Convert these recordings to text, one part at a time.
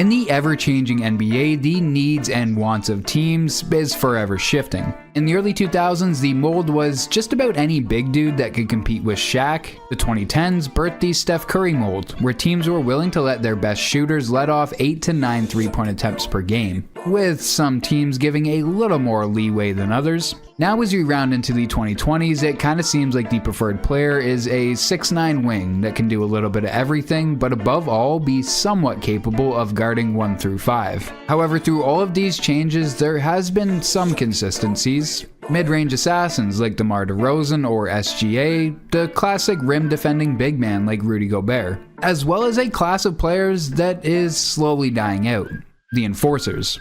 In the ever-changing NBA, the needs and wants of teams is forever shifting. In the early 2000s, the mold was just about any big dude that could compete with Shaq. The 2010s birthed the Steph Curry mold, where teams were willing to let their best shooters let off 8 to 9 three-point attempts per game, with some teams giving a little more leeway than others. Now as we round into the 2020s, it kinda seems like the preferred player is a 6'9" wing that can do a little bit of everything, but above all be somewhat capable of guarding 1 through 5. However, through all of these changes, there has been some consistencies. Mid-range assassins like DeMar DeRozan or SGA, the classic rim-defending big man like Rudy Gobert, as well as a class of players that is slowly dying out, the enforcers.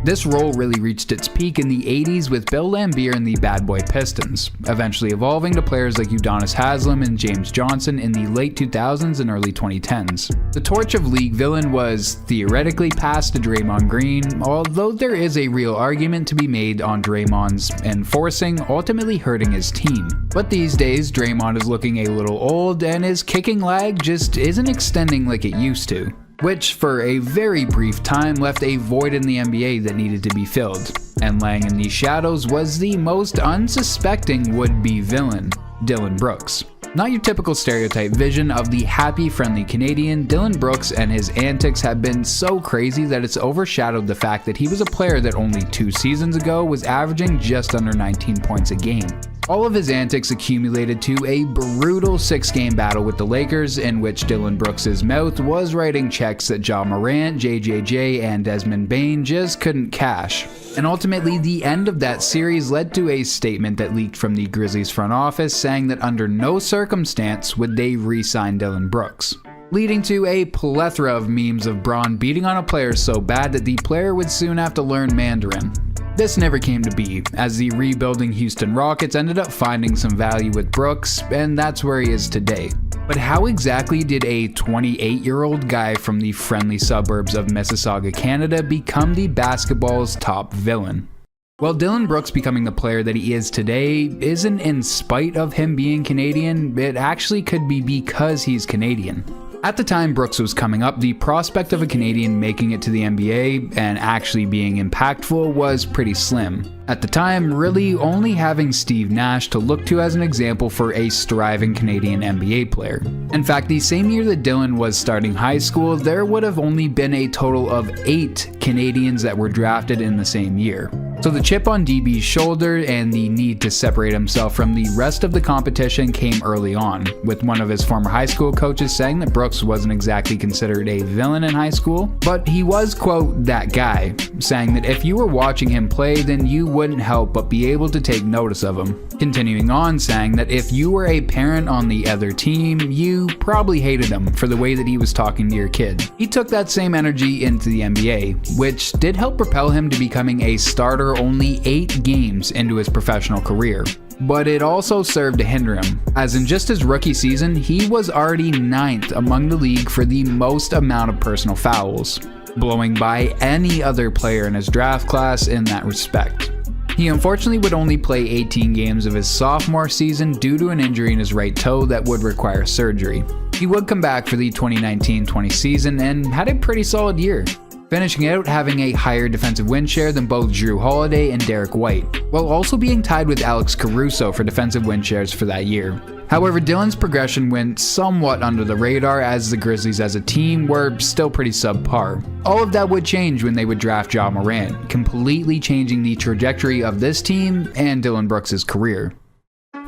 This role really reached its peak in the 80s with Bill Laimbeer and the Bad Boy Pistons, eventually evolving to players like Udonis Haslem and James Johnson in the late 2000s and early 2010s. The torch of league villain was theoretically passed to Draymond Green, although there is a real argument to be made on Draymond's enforcing ultimately hurting his team. But these days, Draymond is looking a little old and his kicking lag just isn't extending like it used to, which for a very brief time left a void in the NBA that needed to be filled. And laying in these shadows was the most unsuspecting would-be villain, Dillon Brooks. Not your typical stereotype vision of the happy, friendly Canadian, Dillon Brooks and his antics have been so crazy that it's overshadowed the fact that he was a player that only 2 seasons ago was averaging just under 19 points a game. All of his antics accumulated to a brutal 6-game battle with the Lakers in which Dillon Brooks' mouth was writing checks that Ja Morant, JJJ, and Desmond Bane just couldn't cash. And ultimately, the end of that series led to a statement that leaked from the Grizzlies front office saying that under no circumstance would they re-sign Dillon Brooks, leading to a plethora of memes of Bron beating on a player so bad that the player would soon have to learn Mandarin. This never came to be, as the rebuilding Houston Rockets ended up finding some value with Brooks, and that's where he is today. But how exactly did a 28-year-old guy from the friendly suburbs of Mississauga, Canada become the basketball's top villain? Well, Dillon Brooks becoming the player that he is today isn't in spite of him being Canadian, it actually could be because he's Canadian. At the time Brooks was coming up, the prospect of a Canadian making it to the NBA and actually being impactful was pretty slim. At the time, really only having Steve Nash to look to as an example for a striving Canadian NBA player. In fact, the same year that Dillon was starting high school, there would have only been a total of 8 Canadians that were drafted in the same year. So the chip on DB's shoulder and the need to separate himself from the rest of the competition came early on, with one of his former high school coaches saying that Brooks wasn't exactly considered a villain in high school, but he was, quote, that guy, saying that if you were watching him play, then you wouldn't help but be able to take notice of him. Continuing on, saying that if you were a parent on the other team, you probably hated him for the way that he was talking to your kid. He took that same energy into the NBA, which did help propel him to becoming a starter only 8 games into his professional career. But it also served to hinder him, as in just his rookie season, he was already 9th among the league for the most amount of personal fouls, blowing by any other player in his draft class in that respect. He unfortunately would only play 18 games of his sophomore season due to an injury in his right toe that would require surgery. He would come back for the 2019-20 season and had a pretty solid year, finishing out having a higher defensive win share than both Drew Holiday and Derek White, while also being tied with Alex Caruso for defensive win shares for that year. However, Dillon's progression went somewhat under the radar as the Grizzlies as a team were still pretty subpar. All of that would change when they would draft Ja Morant, completely changing the trajectory of this team and Dillon Brooks' career.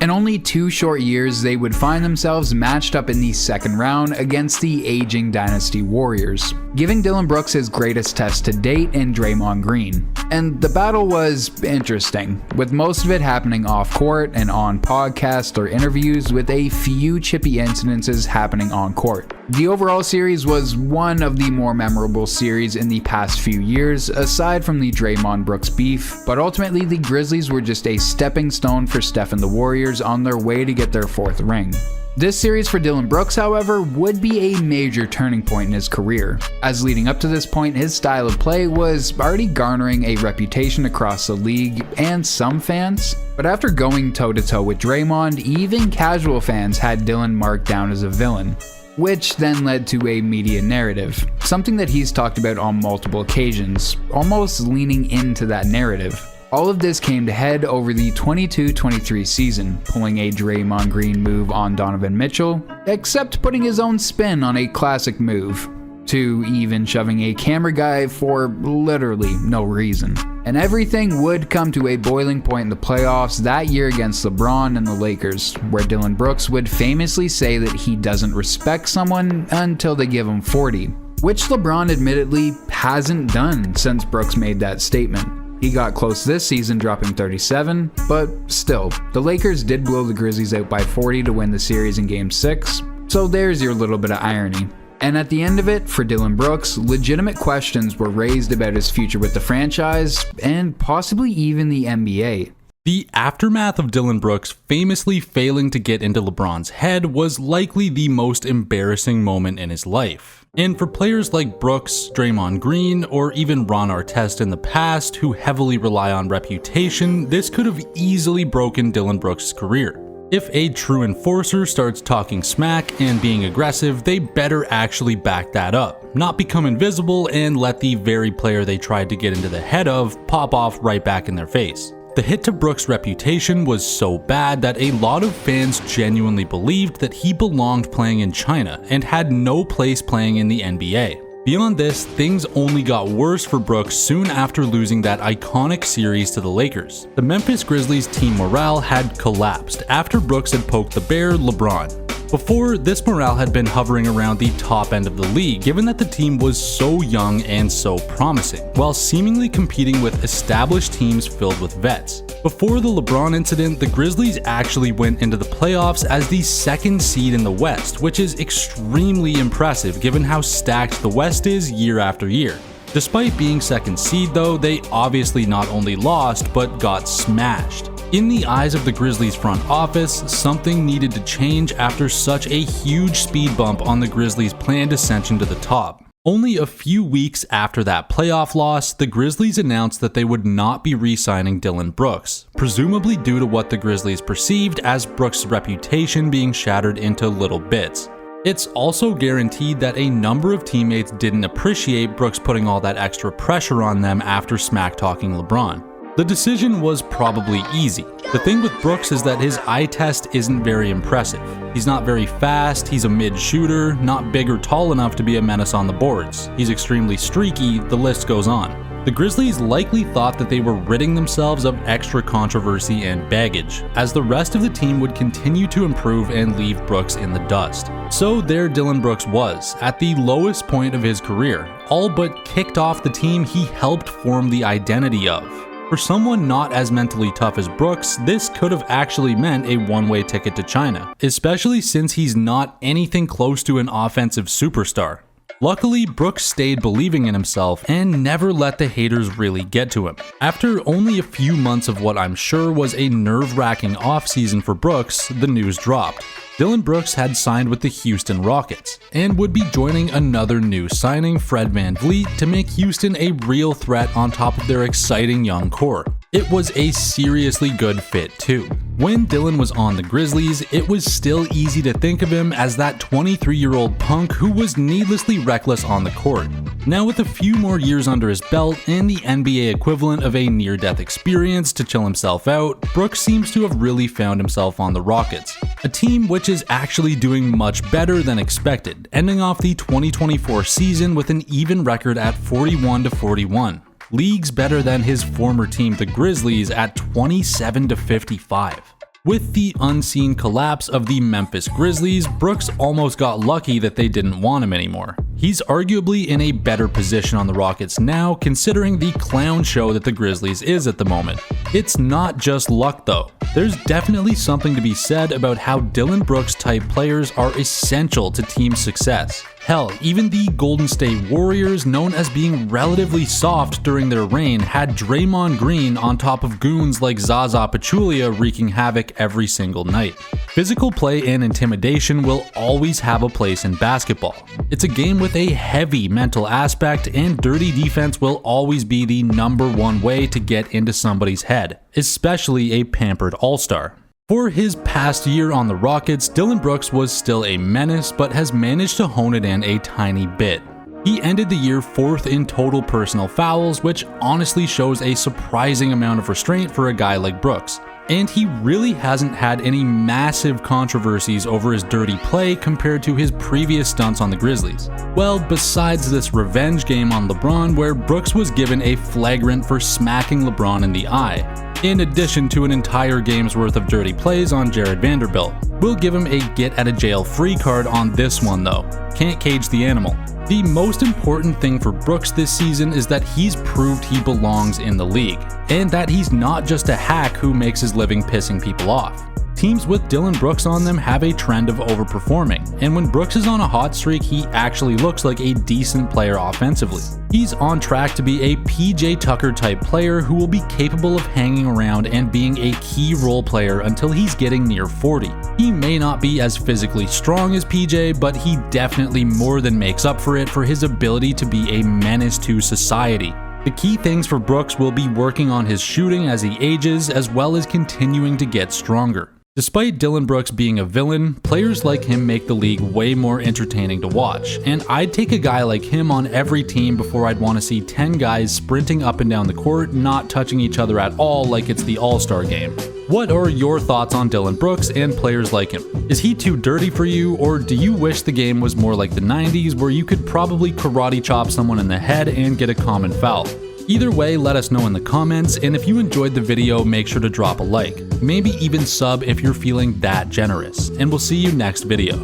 In only 2 short years, they would find themselves matched up in the second round against the aging Dynasty Warriors, giving Dillon Brooks his greatest test to date in Draymond Green. And the battle was interesting, with most of it happening off court and on podcasts or interviews, with a few chippy incidences happening on court. The overall series was one of the more memorable series in the past few years, aside from the Draymond Brooks beef, but ultimately the Grizzlies were just a stepping stone for Steph and the Warriors on their way to get their 4th ring. This series for Dillon Brooks, however, would be a major turning point in his career, as leading up to this point his style of play was already garnering a reputation across the league and some fans, but after going toe-to-toe with Draymond, even casual fans had Dillon marked down as a villain. which then led to a media narrative, something that he's talked about on multiple occasions, almost leaning into that narrative. All of this came to head over the 22-23 season, pulling a Draymond Green move on Donovan Mitchell, except putting his own spin on a classic move, to even shoving a camera guy for literally no reason. And everything would come to a boiling point in the playoffs that year against LeBron and the Lakers, where Dillon Brooks would famously say that he doesn't respect someone until they give him 40, which LeBron admittedly hasn't done since Brooks made that statement. He got close this season, dropping 37, but still, the Lakers did blow the Grizzlies out by 40 to win the series in Game 6, so there's your little bit of irony. And at the end of it, for Dillon Brooks, legitimate questions were raised about his future with the franchise, and possibly even the NBA. The aftermath of Dillon Brooks famously failing to get into LeBron's head was likely the most embarrassing moment in his life. And for players like Brooks, Draymond Green, or even Ron Artest in the past who heavily rely on reputation, this could have easily broken Dillon Brooks' career. If a true enforcer starts talking smack and being aggressive, they better actually back that up, not become invisible and let the very player they tried to get into the head of pop off right back in their face. The hit to Brooks' reputation was so bad that a lot of fans genuinely believed that he belonged playing in China and had no place playing in the NBA. Beyond this, things only got worse for Brooks soon after losing that iconic series to the Lakers. The Memphis Grizzlies team morale had collapsed after Brooks had poked the bear, LeBron. Before, this morale had been hovering around the top end of the league, given that the team was so young and so promising, while seemingly competing with established teams filled with vets. Before the LeBron incident, the Grizzlies actually went into the playoffs as the second seed in the West, which is extremely impressive given how stacked the West is year after year. Despite being second seed though, they obviously not only lost, but got smashed. In the eyes of the Grizzlies front office, something needed to change after such a huge speed bump on the Grizzlies' planned ascension to the top. Only a few weeks after that playoff loss, the Grizzlies announced that they would not be re-signing Dillon Brooks, presumably due to what the Grizzlies perceived as Brooks' reputation being shattered into little bits. It's also guaranteed that a number of teammates didn't appreciate Brooks putting all that extra pressure on them after smack-talking LeBron. The decision was probably easy. The thing with Brooks is that his eye test isn't very impressive. He's not very fast, he's a mid-shooter, not big or tall enough to be a menace on the boards. He's extremely streaky, the list goes on. The Grizzlies likely thought that they were ridding themselves of extra controversy and baggage, as the rest of the team would continue to improve and leave Brooks in the dust. So there Dillon Brooks was, at the lowest point of his career, all but kicked off the team he helped form the identity of. For someone not as mentally tough as Brooks, this could have actually meant a one-way ticket to China, especially since he's not anything close to an offensive superstar. Luckily, Brooks stayed believing in himself and never let the haters really get to him. After only a few months of what I'm sure was a nerve-wracking offseason for Brooks, the news dropped. Dillon Brooks had signed with the Houston Rockets and would be joining another new signing, Fred VanVleet, to make Houston a real threat on top of their exciting young core. It was a seriously good fit too. When Dillon was on the Grizzlies, it was still easy to think of him as that 23-year-old punk who was needlessly reckless on the court. Now with a few more years under his belt and the NBA equivalent of a near-death experience to chill himself out, Brooks seems to have really found himself on the Rockets, a team which is actually doing much better than expected, ending off the 2024 season with an even record at 41-41. Leagues better than his former team, the Grizzlies, at 27-55. With the unseen collapse of the Memphis Grizzlies, Brooks almost got lucky that they didn't want him anymore. He's arguably in a better position on the Rockets now, considering the clown show that the Grizzlies is at the moment. It's not just luck though. There's definitely something to be said about how Dillon Brooks type players are essential to team success. Hell, even the Golden State Warriors, known as being relatively soft during their reign, had Draymond Green on top of goons like Zaza Pachulia wreaking havoc every single night. Physical play and intimidation will always have a place in basketball. It's a game with a heavy mental aspect, and dirty defense will always be the #1 way to get into somebody's head, especially a pampered all-star. For his past year on the Rockets, Dillon Brooks was still a menace, but has managed to hone it in a tiny bit. He ended the year 4th in total personal fouls, which honestly shows a surprising amount of restraint for a guy like Brooks. And he really hasn't had any massive controversies over his dirty play compared to his previous stunts on the Grizzlies. Well, besides this revenge game on LeBron where Brooks was given a flagrant for smacking LeBron in the eye, in addition to an entire game's worth of dirty plays on Jared Vanderbilt. We'll give him a get-out-of-jail-free card on this one though. Can't cage the animal. The most important thing for Brooks this season is that he's proved he belongs in the league, and that he's not just a hack who makes his living pissing people off. Teams with Dillon Brooks on them have a trend of overperforming, and when Brooks is on a hot streak, he actually looks like a decent player offensively. He's on track to be a PJ Tucker type player who will be capable of hanging around and being a key role player until he's getting near 40. He may not be as physically strong as PJ, but he definitely more than makes up for it for his ability to be a menace to society. The key things for Brooks will be working on his shooting as he ages, as well as continuing to get stronger. Despite Dillon Brooks being a villain, players like him make the league way more entertaining to watch, and I'd take a guy like him on every team before I'd want to see 10 guys sprinting up and down the court, not touching each other at all like it's the All-Star game. What are your thoughts on Dillon Brooks and players like him? Is he too dirty for you, or do you wish the game was more like the 90s where you could probably karate chop someone in the head and get a common foul? Either way, let us know in the comments, and if you enjoyed the video, make sure to drop a like. Maybe even sub if you're feeling that generous, and we'll see you next video.